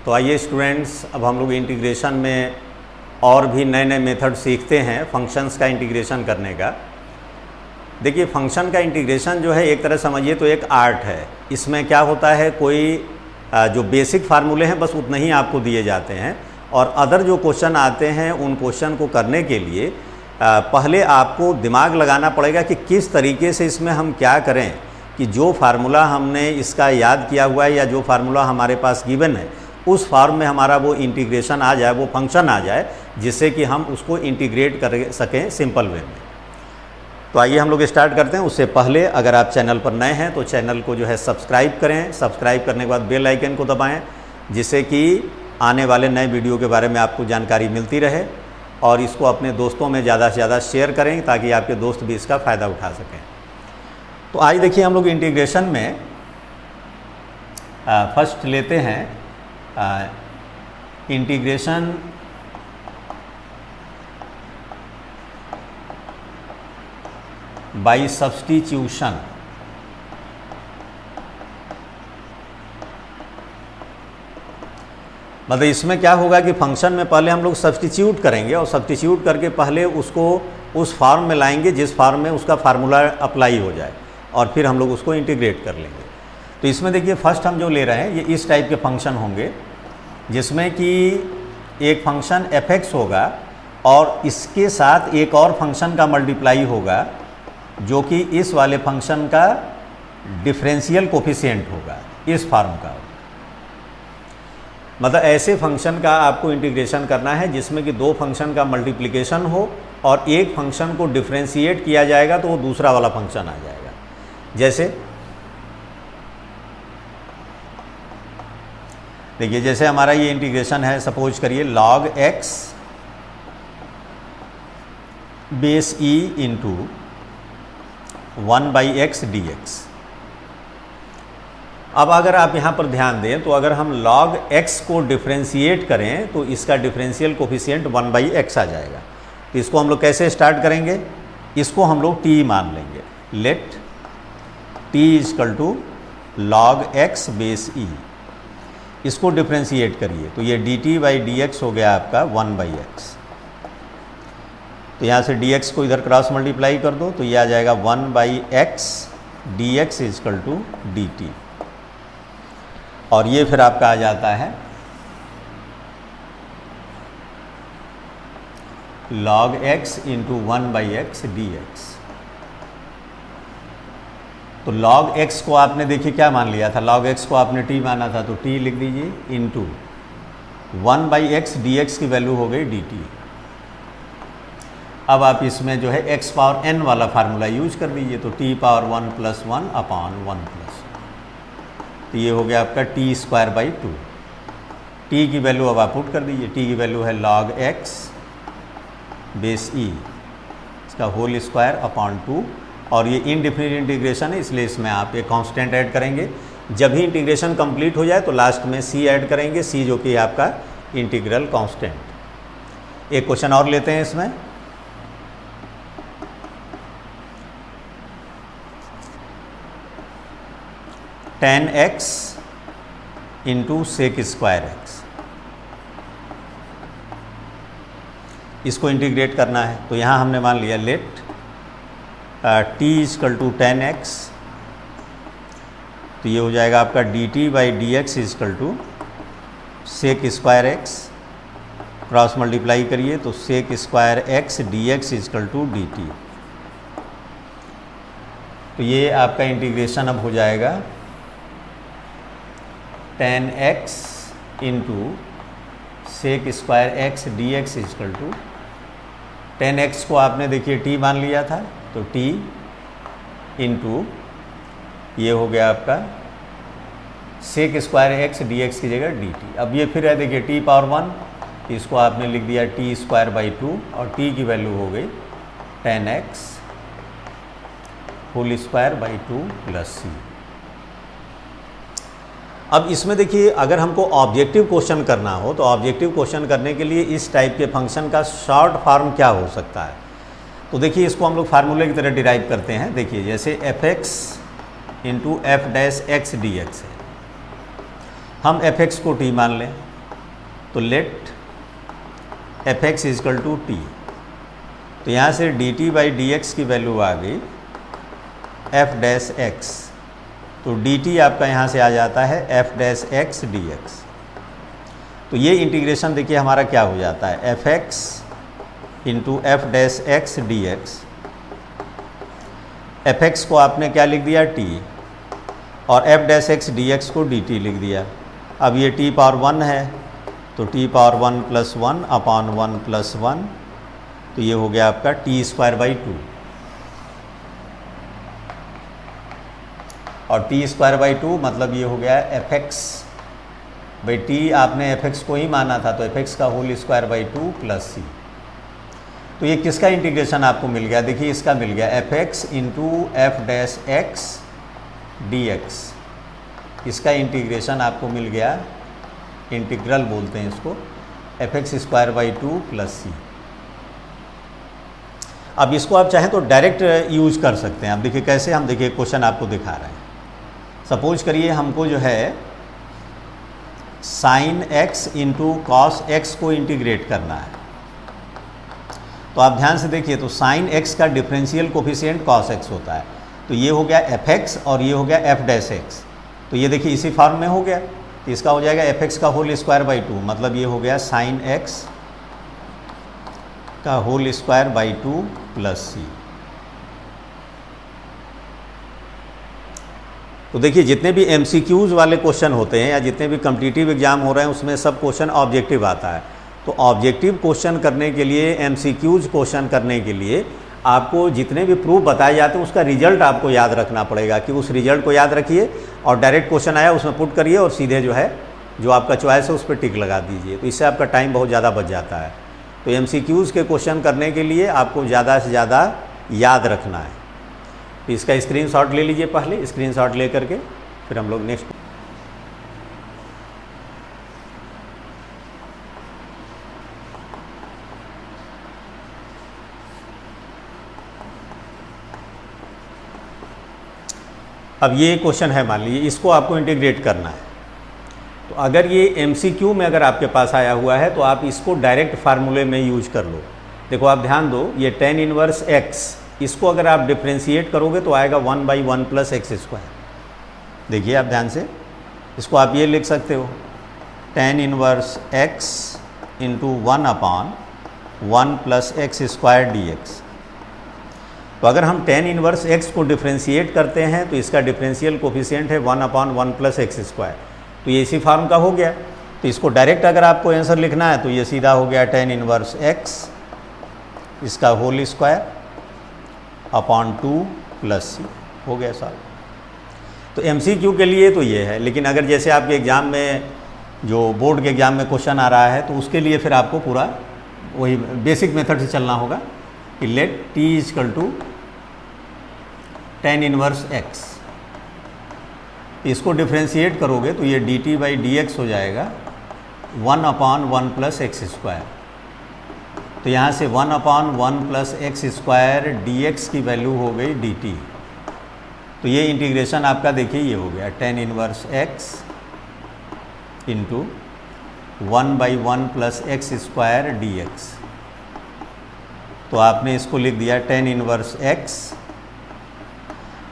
तो आइए स्टूडेंट्स, अब हम लोग इंटीग्रेशन में और भी नए नए मेथड सीखते हैं फंक्शंस का इंटीग्रेशन करने का। देखिए, फंक्शन का इंटीग्रेशन जो है एक तरह समझिए तो एक आर्ट है। इसमें क्या होता है, कोई जो बेसिक फार्मूले हैं बस उतने ही आपको दिए जाते हैं, और अदर जो क्वेश्चन आते हैं उन क्वेश्चन को करने के लिए पहले आपको दिमाग लगाना पड़ेगा कि किस तरीके से इसमें हम क्या करें कि जो फार्मूला हमने इसका याद किया हुआ है या जो फार्मूला हमारे पास गिवन है उस फॉर्म में हमारा वो इंटीग्रेशन आ जाए, वो फंक्शन आ जाए, जिससे कि हम उसको इंटीग्रेट कर सकें सिंपल वे में। तो आइए हम लोग स्टार्ट करते हैं। उससे पहले अगर आप चैनल पर नए हैं तो चैनल को जो है सब्सक्राइब करें। सब्सक्राइब करने के बाद बेल आइकन को दबाएं, जिससे कि आने वाले नए वीडियो के बारे में आपको जानकारी मिलती रहे, और इसको अपने दोस्तों में ज़्यादा से ज़्यादा शेयर करें ताकि आपके दोस्त भी इसका फ़ायदा उठा सकें। तो आज देखिए, हम लोग इंटीग्रेशन में फर्स्ट लेते हैं इंटीग्रेशन बाय सब्स्टिट्यूशन। मतलब इसमें क्या होगा कि फंक्शन में पहले हम लोग सब्स्टिट्यूट करेंगे, और सब्स्टिट्यूट करके पहले उसको उस फॉर्म में लाएंगे जिस फॉर्म में उसका फार्मूला अप्लाई हो जाए, और फिर हम लोग उसको इंटीग्रेट कर लेंगे। तो इसमें देखिए, फर्स्ट हम जो ले रहे हैं ये इस टाइप के फंक्शन होंगे, जिसमें कि एक फंक्शन f(x) होगा और इसके साथ एक और फंक्शन का मल्टीप्लाई होगा जो कि इस वाले फंक्शन का डिफरेंशियल कोफिशिएंट होगा, इस फॉर्म का। मतलब ऐसे फंक्शन का आपको इंटीग्रेशन करना है जिसमें कि दो फंक्शन का मल्टीप्लिकेशन हो और एक फंक्शन को डिफरेंशिएट किया जाएगा तो वो दूसरा वाला फंक्शन आ जाएगा। जैसे देखिए, जैसे हमारा ये इंटीग्रेशन है, सपोज करिए log x base e into 1/x dx। अब अगर आप यहाँ पर ध्यान दें तो अगर हम log x को डिफरेंशिएट करें तो इसका डिफरेंशियल कोफिशिएंट 1/x आ जाएगा। तो इसको हम लोग कैसे स्टार्ट करेंगे, इसको हम लोग t मान लेंगे। Let t equal to log x base e। इसको डिफरेंशिएट करिए तो ये dt/dx हो गया आपका 1/x। तो यहाँ से dx को इधर क्रॉस मल्टीप्लाई कर दो तो ये आ जाएगा 1/x dx equal to dt। और ये फिर आपका आ जाता है log x into 1/x dx। तो log x को आपने देखिए क्या मान लिया था, log x को आपने t माना था, तो t लिख दीजिए इंटू 1/x dx की वैल्यू हो गई dt। अब आप इसमें जो है x पावर n वाला फार्मूला यूज कर दीजिए, तो t पावर 1 + 1 अपॉन 1 +। तो ये हो गया आपका t²/2। t की वैल्यू अब आप पुट कर दीजिए, t की वैल्यू है log x बेस e, इसका होल स्क्वायर अपॉन 2। और ये इनडिफिनिट इंटीग्रेशन है, इसलिए इसमें आप एक कांस्टेंट ऐड करेंगे। जब भी इंटीग्रेशन कंप्लीट हो जाए तो लास्ट में c ऐड करेंगे, c जो कि आपका इंटीग्रल कांस्टेंट। एक क्वेश्चन और लेते हैं इसमें। tan x इंटू sec²x, इसको इंटीग्रेट करना है। तो यहाँ हमने मान लिया let t equal to tan x। तो ये हो जाएगा आपका dt/dx equal to sec²x। Cross multiply करिए तो sec²x dx equal to dt। तो ये आपका इंटीग्रेशन अब हो जाएगा tan x into sec²x dx equal to tan x को आपने देखिए t मान लिया था, तो t इंटू ये हो गया आपका sec²x dx की जगह dt। अब ये फिर है देखिए t पावर 1, इसको आपने लिख दिया t²/2 और t की वैल्यू हो गई tan x whole square plus c। अब इसमें देखिए, अगर हमको ऑब्जेक्टिव क्वेश्चन करना हो तो ऑब्जेक्टिव क्वेश्चन करने के लिए इस टाइप के फंक्शन का शॉर्ट फॉर्म क्या हो सकता है। तो देखिए, इसको हम लोग फार्मूले की तरह डिराइव करते हैं। देखिए, जैसे f(x) into f' x dx है। हम f(x) को t मान लें तो let f x equal to t, तो यहाँ से d t by d x की वैल्यू आ गई एफ डैश एक्स, तो डी टी आपका यहाँ से आ जाता है f dash x d x. तो ये इंटीग्रेशन देखिए हमारा क्या हो जाता है, f x into f dash x d x. F x को आपने क्या लिख दिया टी, और f dash x d x को डी टी लिख दिया। अब ये टी पावर 1 है, तो T power 1 plus 1 upon 1 plus 1, तो ये हो गया आपका टी स्क्वायर बाई 2। और टी स्क्वायर बाई 2 मतलब ये हो गया एफ एक्स बाई टी, आपने एफ एक्स को ही माना था, तो एफ एक्स का होल स्क्वायर बाई 2 प्लस सी। तो ये किसका इंटीग्रेशन आपको मिल गया, देखिए इसका मिल गया f x into f dash x d x. इसका इंटीग्रेशन आपको मिल गया, इंटीग्रल बोलते हैं इसको, f x square by 2 plus c. अब इसको आप चाहें तो डायरेक्ट यूज कर सकते हैं। अब देखिए कैसे, हम देखिए क्वेश्चन आपको दिखा रहे हैं। सपोज करिए हमको जो है sine x into cos x को इंटीग्रेट करना है। तो आप ध्यान से देखिए, तो साइन एक्स का डिफरेंशियल कोफिशिएंट कॉस एक्स होता है, तो ये हो गया एफ एक्स और ये हो गया एफ डैश एक्स। तो ये देखिए इसी फॉर्म में हो गया, तो इसका हो जाएगा एफ एक्स का होल स्क्वायर बाई 2, मतलब ये हो गया साइन एक्स का होल स्क्वायर बाई 2 प्लस सी। तो देखिए जितने भी एमसीक्यूज वाले क्वेश्चन होते हैं या जितने भी कॉम्पिटिटिव एग्जाम हो रहे हैं उसमें सब क्वेश्चन ऑब्जेक्टिव आता है। तो ऑब्जेक्टिव क्वेश्चन करने के लिए, एमसीक्यूज क्वेश्चन करने के लिए आपको जितने भी प्रूफ बताए जाते हैं उसका रिजल्ट आपको याद रखना पड़ेगा, कि उस रिजल्ट को याद रखिए और डायरेक्ट क्वेश्चन आया उसमें पुट करिए और सीधे जो है जो आपका चॉइस है उस पर टिक लगा दीजिए। तो इससे आपका टाइम बहुत ज़्यादा बच जाता है। तो एमसीक्यूज़ के क्वेश्चन करने के लिए आपको ज़्यादा से ज़्यादा याद रखना है। तो इसका स्क्रीनशॉट ले लीजिए, पहले स्क्रीनशॉट ले करके फिर हम लोग नेक्स्ट। अब ये क्वेश्चन है, मान लीजिए इसको आपको इंटीग्रेट करना है। तो अगर ये एमसीक्यू में अगर आपके पास आया हुआ है तो आप इसको डायरेक्ट फार्मूले में यूज कर लो। देखो आप ध्यान दो, ये tan इनवर्स x, इसको अगर आप डिफ्रेंशिएट करोगे तो आएगा 1 बाई 1 प्लस एक्स स्क्वायर। देखिए आप ध्यान से, इसको आप ये लिख सकते हो tan inverse x into 1 upon 1 plus x square D x. तो अगर हम tan इनवर्स x को डिफ्रेंशिएट करते हैं तो इसका डिफरेंशियल कोफिशिएंट है 1 अपॉन 1 प्लस एक्स स्क्वायर, तो ये इसी फॉर्म का हो गया। तो इसको डायरेक्ट अगर आपको आंसर लिखना है तो ये सीधा हो गया tan इनवर्स x इसका होल स्क्वायर अपॉन 2 प्लस सी, हो गया सॉल्व। तो एमसीक्यू के लिए तो ये है, लेकिन अगर जैसे आपके एग्ज़ाम में जो बोर्ड के एग्ज़ाम में क्वेश्चन आ रहा है तो उसके लिए फिर आपको पूरा वही बेसिक मेथड से चलना होगा कि let t equal to tan inverse x। इसको डिफ्रेंशिएट करोगे तो ये d t by d x हो जाएगा 1 अपॉन 1 प्लस एक्स स्क्वायर। तो यहाँ से 1 upon 1 plus x square D x की वैल्यू हो गई डी टी। तो ये इंटीग्रेशन आपका देखिए ये हो गया tan inverse x into 1 by 1 plus x square D x. तो आपने इसको लिख दिया tan इनवर्स x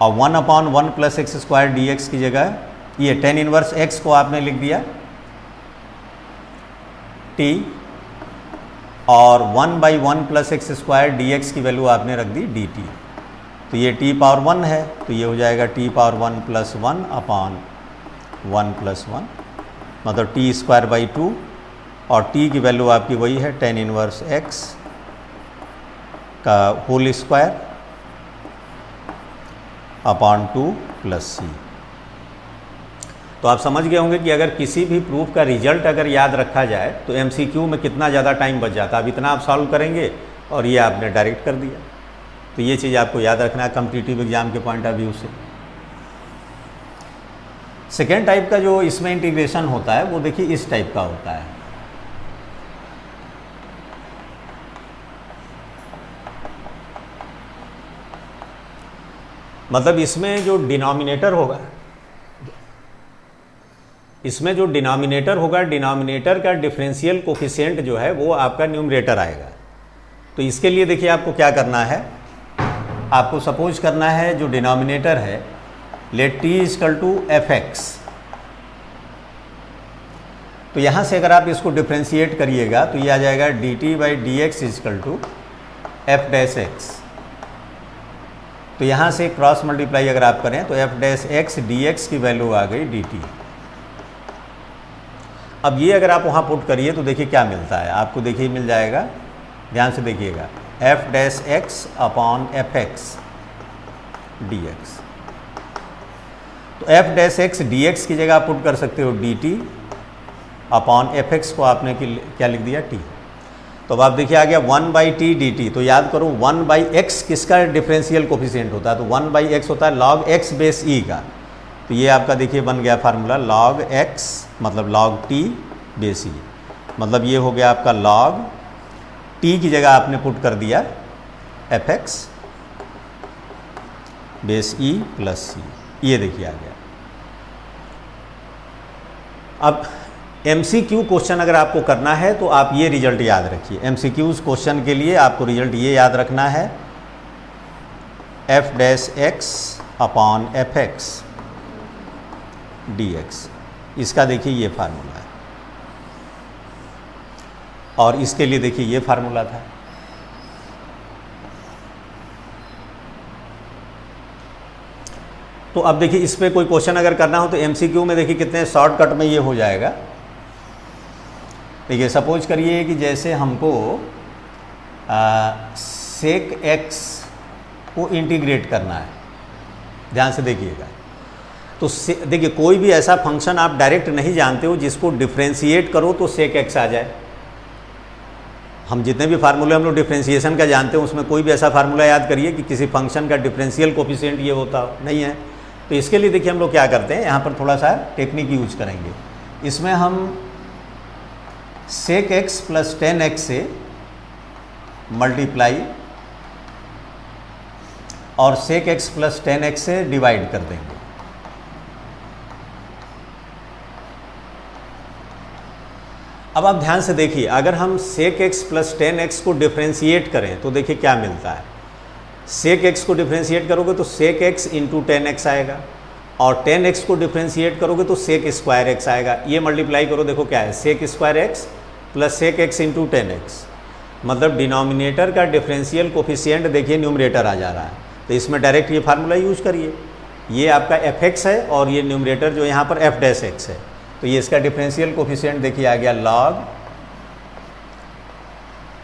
और 1 upon 1 plus x square D x की जगह ये tan इनवर्स x को आपने लिख दिया t और 1 by 1 plus x square D x की वैल्यू आपने रख दी डी टी। तो ये t पावर 1 है तो ये हो जाएगा t power 1 plus 1 upon 1 plus 1, मतलब t स्क्वायर बाई 2 और t की वैल्यू आपकी वही है tan इनवर्स x का होल स्क्वायर अपॉन 2 प्लस सी। तो आप समझ गए होंगे कि अगर किसी भी प्रूफ का रिजल्ट अगर याद रखा जाए तो एमसीक्यू में कितना ज़्यादा टाइम बच जाता है। अब इतना आप सॉल्व करेंगे और ये आपने डायरेक्ट कर दिया। तो ये चीज़ आपको याद रखना है कॉम्पिटिटिव एग्जाम के पॉइंट ऑफ व्यू से। सेकेंड टाइप का जो इसमें इंटीग्रेशन होता है वो देखिए इस टाइप का होता है। मतलब इसमें जो डिनोमिनेटर होगा इसमें जो डिनोमिनेटर होगा, डिनोमिनेटर का डिफरेंशियल कोफिशिएंट जो है वो आपका न्यूमरेटर आएगा। तो इसके लिए देखिए आपको क्या करना है, आपको सपोज करना है जो डिनोमिनेटर है, let t equal to f x. तो यहाँ से अगर आप इसको डिफ्रेंशिएट करिएगा तो ये आ जाएगा d t by d x equal to f dash x. तो यहाँ से क्रॉस मल्टीप्लाई अगर आप करें तो f dash x d x की वैल्यू आ गई डी टी। अब ये अगर आप वहाँ पुट करिए तो देखिए क्या मिलता है आपको, देखिए मिल जाएगा, ध्यान से देखिएगा, f dash x upon f x d x. तो f dash x d x की जगह आप पुट कर सकते हो d t upon f x को आपने क्या लिख दिया, टी। तो अब आप देखिए आ गया 1/t dt। तो याद करो 1/x किसका डिफरेंशियल कोफिशिएंट होता है, तो 1/x होता है log x बेस e का। तो ये आपका देखिए बन गया फार्मूला log x मतलब log t बेस e, मतलब ये हो गया आपका log t की जगह आपने पुट कर दिया fx base e plus c। ये देखिए आ गया। अब MCQ क्वेश्चन अगर आपको करना है तो आप ये रिजल्ट याद रखिए। MCQ क्वेश्चन के लिए आपको रिजल्ट ये याद रखना है, f dash x upon f x d x. इसका देखिए ये फार्मूला है और इसके लिए देखिए ये फार्मूला था। तो अब देखिए इस पे कोई क्वेश्चन अगर करना हो तो MCQ में देखिए कितने शॉर्टकट में ये हो जाएगा। देखिए सपोज करिए कि जैसे हमको सेक एक्स को इंटीग्रेट करना है, ध्यान से देखिएगा। तो देखिए कोई भी ऐसा फंक्शन आप डायरेक्ट नहीं जानते हो जिसको डिफ्रेंशिएट करो तो सेक एक्स आ जाए। हम जितने भी फार्मूले हम लोग डिफ्रेंशिएशन का जानते हैं उसमें कोई भी ऐसा फार्मूला याद करिए कि किसी फंक्शन का डिफरेंशियल कोफिशिएंट ये होता हो, नहीं है। तो इसके लिए देखिए हम लोग क्या करते हैं, यहाँ पर थोड़ा सा टेक्निक यूज करेंगे। इसमें हम सेक एक्स प्लस 10x से मल्टीप्लाई और सेक एक्स प्लस 10x से डिवाइड कर देंगे। अब आप ध्यान से देखिए, अगर हम सेक एक्स प्लस 10x को डिफ्रेंशिएट करें तो देखिए क्या मिलता है। सेक एक्स को डिफ्रेंशिएट करोगे तो सेक एक्स इंटू 10x आएगा और 10x को डिफ्रेंशिएट करोगे तो सेक स्क्वायर एक्स आएगा। ये मल्टीप्लाई करो, देखो क्या है, sec square x plus sec x into 10x, मतलब डिनोमिनेटर का डिफरेंशियल कोफिशिएंट देखिए न्यूमरेटर आ जा रहा है। तो इसमें डायरेक्ट ये फार्मूला यूज करिए, ये आपका एफ एक्स है और ये न्यूमरेटर जो यहाँ पर एफ डैश एक्स है। तो ये इसका डिफरेंशियल कोफिशिएंट देखिए आ गया log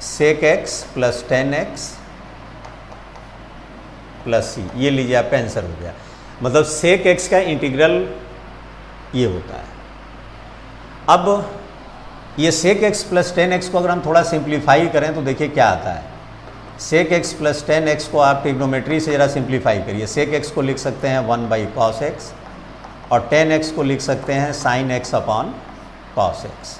sec x plus 10x plus c. ये लीजिए आपका आंसर हो गया, मतलब सेक एक्स का इंटीग्रल ये होता है। अब ये सेक एक्स प्लस 10x को अगर हम थोड़ा सिंप्लीफाई करें तो देखिए क्या आता है। सेक एक्स प्लस 10x को आप ट्रिग्नोमेट्री से ज़रा सिंप्लीफाई करिए। सेक एक्स को लिख सकते हैं 1/cos x और 10x को लिख सकते हैं sin x upon cos x।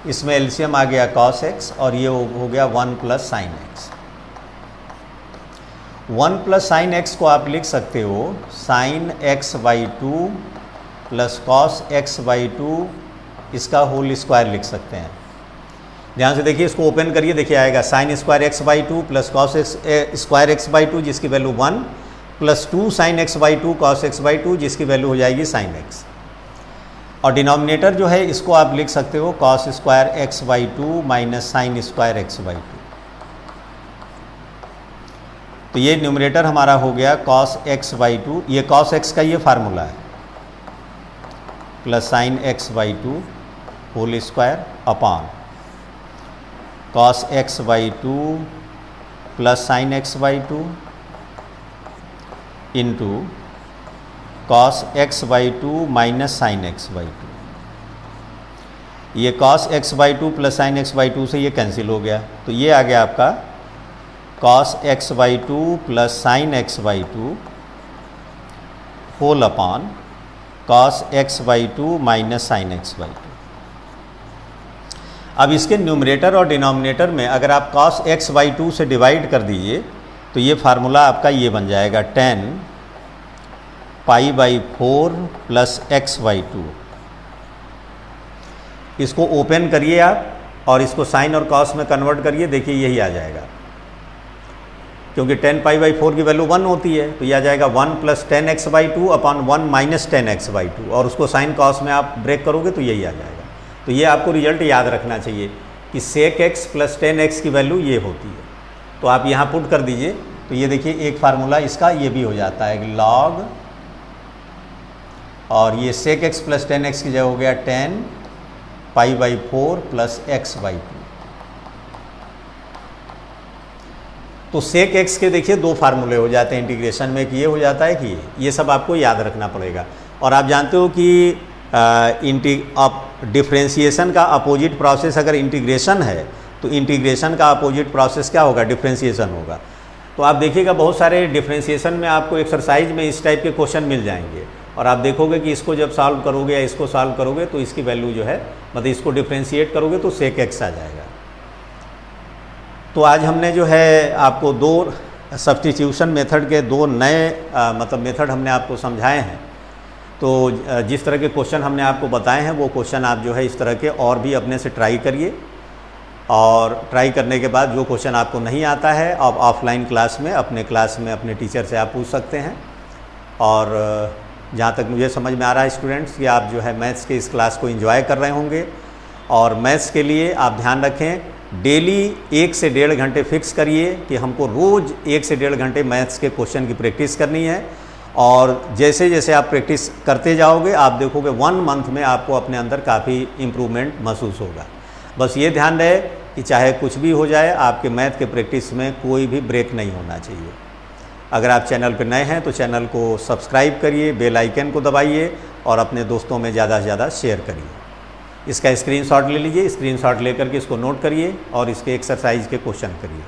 इसमें एलसीएम आ गया cos x और ये हो गया 1 plus sin x। 1 plus sin x को आप लिख सकते हो sin x/2 plus cos x/2, इसका होल स्क्वायर लिख सकते हैं। ध्यान से देखिए, इसको ओपन करिए, देखिए आएगा sin square x/2 plus cos square x/2 जिसकी value 1 plus 2 sin x/2 cos x/2 जिसकी वैल्यू हो जाएगी sin x। और डिनोमिनेटर जो है इसको आप लिख सकते हो cos square x/2 minus sin square x/2। तो ये न्यूमरेटर हमारा हो गया cos x/2, ये cos x का ये फार्मूला है, plus sin x/2 whole square upon cos x/2 plus sin x/2 into cos x/2 minus sin x/2। ये cos x/2 plus sin x/2 से ये कैंसिल हो गया, तो ये आ गया आपका cos x/2 plus sin x/2 whole upon cos x/2 minus sin x/2। अब इसके न्यूमरेटर और डिनोमिनेटर में अगर आप cos x/2 से डिवाइड कर दीजिए तो ये फार्मूला आपका ये बन जाएगा 10 π/4 प्लस x/2। इसको ओपन करिए आप और इसको साइन और कॉस में कन्वर्ट करिए, देखिए यही आ जाएगा, क्योंकि 10π/4 की वैल्यू 1 होती है, तो यह आ जाएगा 1 + 10x/2 अपॉन 1 - 10x/2, और उसको साइन कॉस में आप ब्रेक करोगे तो यही आ जाएगा। तो ये आपको रिजल्ट याद रखना चाहिए कि sec x + 10x की वैल्यू ये होती है। तो आप यहाँ पुट कर दीजिए, तो ये देखिए एक फार्मूला इसका ये भी हो जाता है log, और ये sec x + 10x की जगह हो गया 10π/4 प्लस x/2। तो sec x के देखिए दो फार्मूले हो जाते हैं इंटीग्रेशन में, कि ये हो जाता है कि ये सब आपको याद रखना पड़ेगा। और आप जानते हो कि डिफ्रेंशिएशन का अपोजिट प्रोसेस अगर इंटीग्रेशन है तो इंटीग्रेशन का अपोजिट प्रोसेस क्या होगा, डिफ्रेंशिएशन होगा। तो आप देखिएगा बहुत सारे डिफ्रेंशिएशन में आपको एक्सरसाइज में इस टाइप के क्वेश्चन मिल जाएंगे, और आप देखोगे कि इसको जब सॉल्व करोगे या इसको सॉल्व करोगे तो इसकी वैल्यू जो है, मतलब इसको डिफ्रेंशिएट करोगे तो sec x आ जाएगा। तो आज हमने जो है आपको दो सब्स्टिट्यूशन मेथड के दो नए मतलब मेथड हमने आपको समझाए हैं। तो जिस तरह के क्वेश्चन हमने आपको बताए हैं वो क्वेश्चन आप जो है इस तरह के और भी अपने से ट्राई करिए, और ट्राई करने के बाद जो क्वेश्चन आपको नहीं आता है आप ऑफलाइन क्लास में अपने टीचर से आप पूछ सकते हैं। और जहाँ तक मुझे समझ में आ रहा है स्टूडेंट्स कि आप जो है मैथ्स के इस क्लास को एंजॉय कर रहे होंगे, और मैथ्स के लिए आप ध्यान रखें डेली 1 से 1.5 घंटे फिक्स करिए कि हमको रोज़ 1 से 1.5 घंटे मैथ्स के क्वेश्चन की प्रैक्टिस करनी है। और जैसे जैसे आप प्रैक्टिस करते जाओगे आप देखोगे 1 मंथ में आपको अपने अंदर काफ़ी इम्प्रूवमेंट महसूस होगा। बस ये ध्यान रहे कि चाहे कुछ भी हो जाए आपके मैथ के प्रैक्टिस में कोई भी ब्रेक नहीं होना चाहिए। अगर आप चैनल पर नए हैं तो चैनल को सब्सक्राइब करिए, बेल आइकन को दबाइए और अपने दोस्तों में ज़्यादा से ज़्यादा शेयर करिए। इसका स्क्रीनशॉट ले लीजिए, स्क्रीनशॉट लेकर के इसको नोट करिए और इसके एक्सरसाइज के क्वेश्चन करिए।